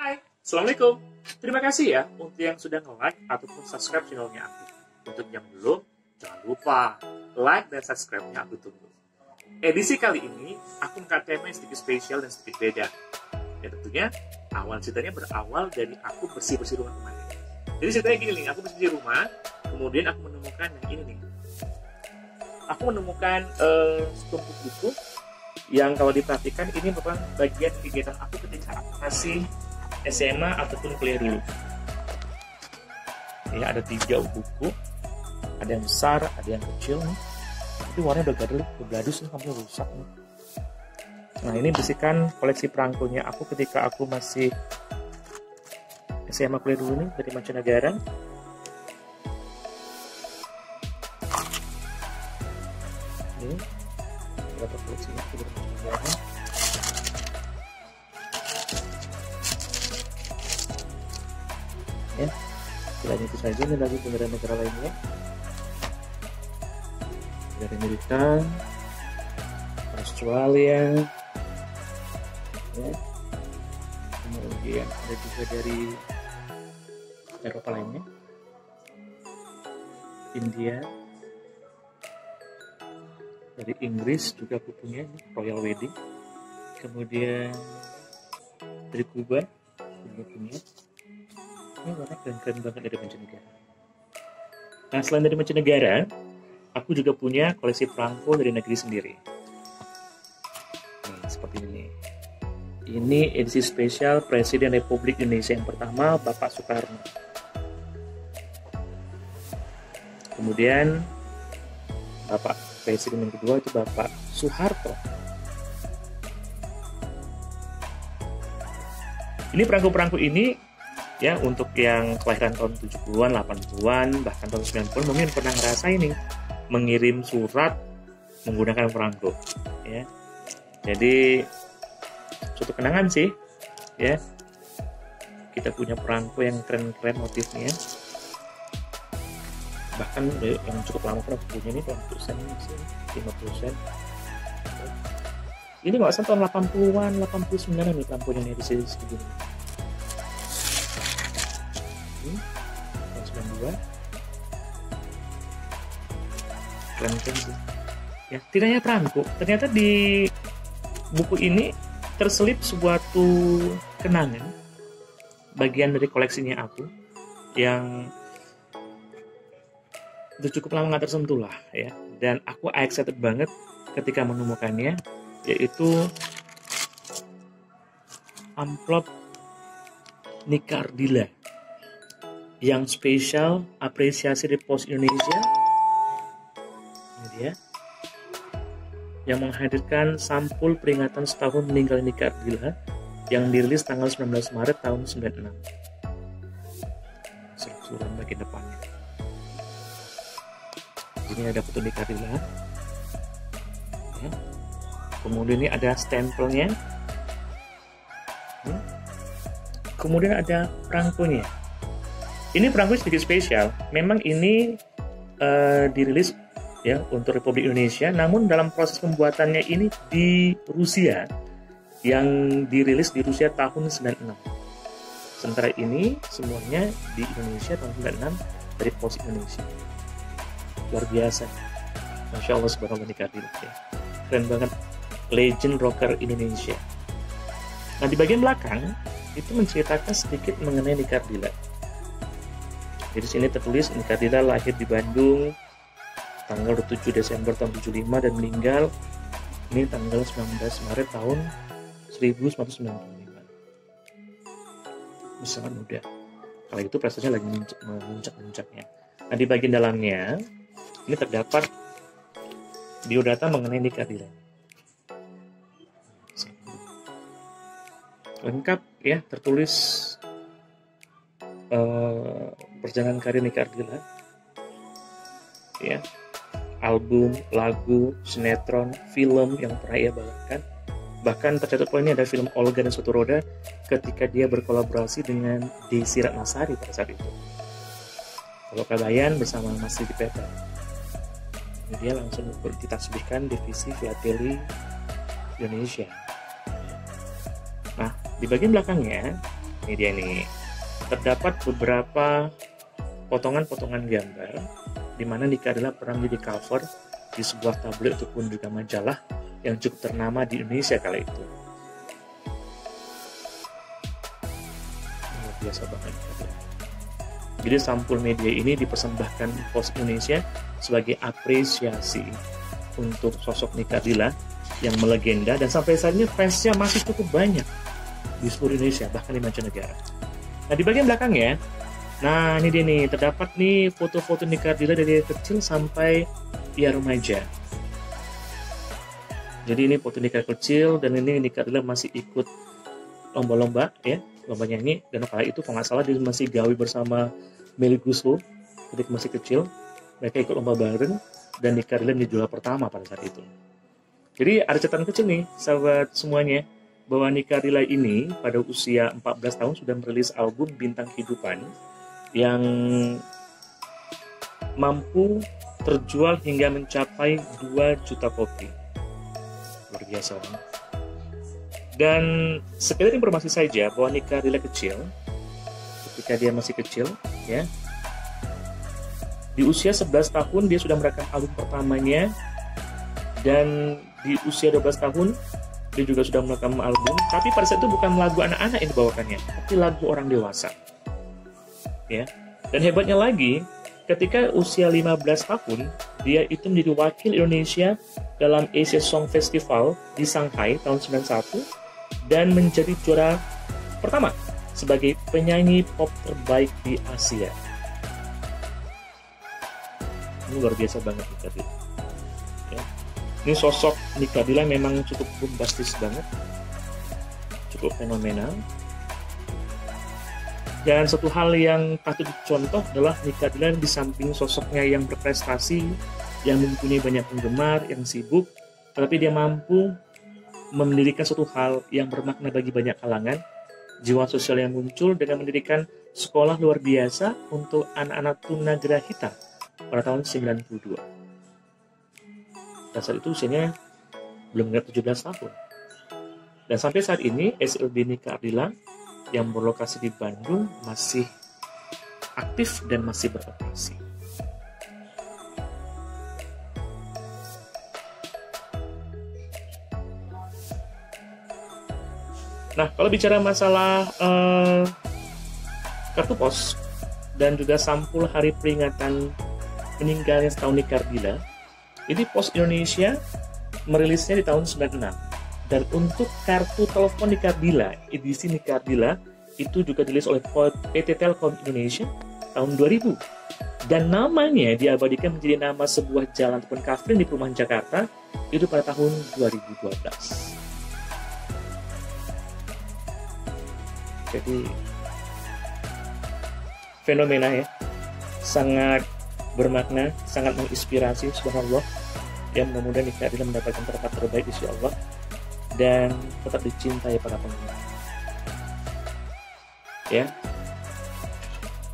Hai, Assalamualaikum. Terima kasih ya untuk yang sudah nge-like ataupun subscribe channelnya aku. Untuk yang belum, jangan lupa like dan subscribe-nya aku tunggu. Edisi kali ini, aku mengangkat tema yang sedikit spesial dan sedikit beda. Ya tentunya, awal ceritanya berawal dari aku bersih-bersih rumah kemarin. Jadi ceritanya gini nih, aku bersih rumah, kemudian aku menemukan yang ini nih. Aku menemukan setumpuk buku yang kalau diperhatikan ini merupakan bagian kegiatan aku ketika aku masih SMA ataupun kuliah dulu. Ya, ada 3 buku, ada yang besar, ada yang kecil nih. Tapi warnanya udah gadus nih, hampir rusak nih. Nah, ini berisikan koleksi perangkonya aku ketika aku masih SMA kuliah dulu nih, dari mancanegara. Ini berapa koleksinya aku dari mancanegara. Ya, selain itu saja ini lagi negara-negara lainnya, dari Amerika, Australia, ya. Kemudian ada juga dari Eropa lainnya, India, dari Inggris juga aku punya ini, Royal Wedding, kemudian dari Kuba juga punya. Ini warna keren-keren banget dari mancanegara. Nah, selain dari mancanegara, aku juga punya koleksi perangko dari negeri sendiri. Nih, seperti ini. Ini edisi spesial Presiden Republik Indonesia yang pertama, Bapak Soekarno. Kemudian Bapak Presiden yang kedua itu Bapak Soeharto. Ini perangko-perangko ini ya, untuk yang kelahiran tahun 70-an, 80-an, bahkan tahun 90-an mungkin pernah ngerasain nih mengirim surat menggunakan perangko, ya. Jadi suatu kenangan sih, ya. Kita punya perangko yang keren-keren motifnya. Bahkan yang cukup lama pernah punya ini tahun 50%. Ini nggak usah tahun 80-an, 89-an nih lampunya nih di sini segini. Tahun 92. Keren-keren sih. Ya, tidak hanya perangko, ternyata di buku ini terselip suatu kenangan bagian dari koleksinya aku yang udah cukup lama nggak tersentuh lah, ya. Dan aku excited banget ketika menemukannya, yaitu amplop Nika Ardila yang spesial apresiasi dari Pos Indonesia. Ini dia, yang menghadirkan sampul peringatan setahun meninggal Nika Ardila yang dirilis tanggal 19 Maret tahun 96. Surat bagian depannya. Ini ada foto Nika Ardila. Ya. Kemudian ini ada stempelnya. Kemudian ada perangkonya. Ini perangko sedikit spesial. Memang ini dirilis ya untuk Republik Indonesia, namun dalam proses pembuatannya ini di Rusia, yang dirilis di Rusia tahun 96. Sementara ini semuanya di Indonesia tahun 96 dari Pos Indonesia. Luar biasa. Masya Allah, subhanallah, Nika Ardila, ya. Keren banget. Legend rocker Indonesia. Nah, di bagian belakang itu menceritakan sedikit mengenai Nika Ardila. Jadi sini tertulis Nika Ardila lahir di Bandung tanggal 7 Desember tahun 75 dan meninggal ini tanggal 19 Maret tahun 1995. Masih sangat muda. Kala itu prestasinya lagi memuncak-muncaknya. Nah, di bagian dalamnya ini terdapat biodata mengenai Nika Ardila. Lengkap ya, tertulis perjalanan karir Nika Ardila, ya, album, lagu, sinetron, film yang pernah ia bawakan. Bahkan tercatat poinnya ada film Olga dan Satu Roda ketika dia berkolaborasi dengan Desi Ratnasari pada saat itu. Kalau Kabayan bersama Mas Didi Petet. Ini dia langsung ditasbihkan divisi Via Tele Indonesia. Nah, di bagian belakangnya Ini dia nih. Terdapat beberapa potongan-potongan gambar di mana Nike Ardilla pernah menjadi cover di sebuah tabloid ataupun juga majalah yang cukup ternama di Indonesia kala itu. Luar biasa banget. Jadi sampul media ini dipersembahkan Pos Indonesia sebagai apresiasi untuk sosok Nike Ardilla yang melegenda, dan sampai saat ini fansnya masih cukup banyak di seluruh Indonesia, bahkan di mancanegara. Nah, di bagian belakangnya, nah ini dia nih, terdapat nih foto-foto Nike Ardilla dari kecil sampai ia remaja. Jadi ini foto Nike kecil, dan ini Nike Ardilla masih ikut lomba-lomba ya, lomba nyanyi, dan kala itu kalau nggak salah dia masih gawe bersama Melly Guslo ketika masih kecil. Mereka ikut lomba bareng, dan Nike Ardilla menjadi juara pertama pada saat itu. Jadi ada catatan kecil nih, sahabat semuanya, bahwa Nike Ardilla ini pada usia 14 tahun sudah merilis album Bintang Kehidupan yang mampu terjual hingga mencapai 2 juta kopi. Luar biasa kan? Dan sekedar informasi saja bahwa Nike Ardilla kecil, ketika dia masih kecil, ya, di usia 11 tahun dia sudah merekam album pertamanya, dan di usia 12 tahun dia juga sudah merekam album, tapi pada saat itu bukan lagu anak-anak yang dibawakannya, tapi lagu orang dewasa. Ya. Dan hebatnya lagi, ketika usia 15 tahun, dia itu menjadi wakil Indonesia dalam Asia Song Festival di Shanghai tahun 91 dan menjadi juara pertama sebagai penyanyi pop terbaik di Asia. Ini luar biasa banget Nike Ardilla. Ya. Ini sosok Nike Ardilla memang cukup bombastis banget, cukup fenomenal. Dan satu hal yang patut dicontoh adalah Nike Ardilla di samping sosoknya yang berprestasi, yang mempunyai banyak penggemar, yang sibuk, tetapi dia mampu mendirikan suatu hal yang bermakna bagi banyak kalangan, jiwa sosial yang muncul dengan mendirikan sekolah luar biasa untuk anak-anak tunagrahita pada tahun 92. Dan saat itu usianya belum genap 17 tahun. Dan sampai saat ini SLB Nike Ardilla yang berlokasi di Bandung masih aktif dan masih beroperasi. Nah, kalau bicara masalah kartu pos dan juga sampul hari peringatan meninggalnya setahun Nike Ardilla, ini Pos Indonesia merilisnya di tahun 96. Dan untuk kartu telepon Nike Ardilla, edisi Nike Ardilla, itu juga dirilis oleh PT Telkom Indonesia tahun 2000. Dan namanya diabadikan menjadi nama sebuah jalan ataupun kafe di perumahan Jakarta, itu pada tahun 2012. Jadi, fenomena ya, sangat bermakna, sangat menginspirasi, subhanallah. Ya, mudah-mudahan Nike Ardilla mendapatkan tempat terbaik insya Allah dan tetap dicintai para penggemar. Ya,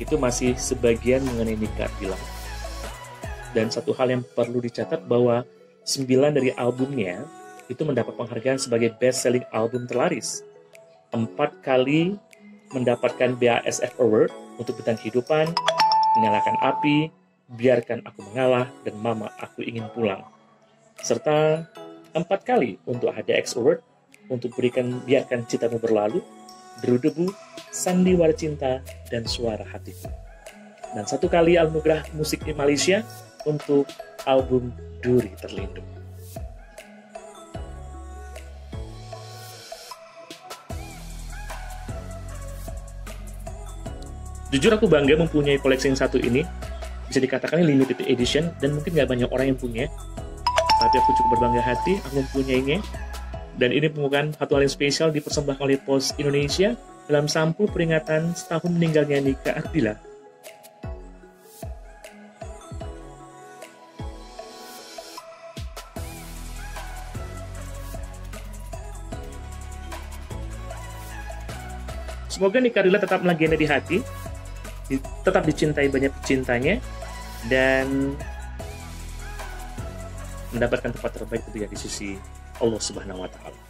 itu masih sebagian mengenai Nike Ardilla. Dan satu hal yang perlu dicatat bahwa 9 dari albumnya itu mendapat penghargaan sebagai best selling album terlaris. 4 kali mendapatkan BASF Award untuk Bintang Kehidupan, Menyalakan Api, Biarkan Aku Mengalah, dan Mama Aku Ingin Pulang. Serta 4 kali untuk HDX Award untuk Biarkan Cintamu Berlalu, Deru-Debu, Sandiwara Cinta, dan Suara Hatiku. Dan 1 kali anugerah musik di Malaysia untuk album Duri Terlindung. Jujur aku bangga mempunyai koleksi yang satu ini. Bisa dikatakan ini limited edition dan mungkin gak banyak orang yang punya. Tapi aku cukup berbangga hati aku mempunyainya. Dan ini merupakan satu hal yang spesial dipersembahkan oleh Pos Indonesia dalam sampul peringatan setahun meninggalnya Nike Ardilla. Semoga Nike Ardilla tetap melegenda di hati, tetap dicintai banyak pecintanya, dan mendapatkan tempat terbaik ketika di sisi Allah Subhanahu wa Ta'ala.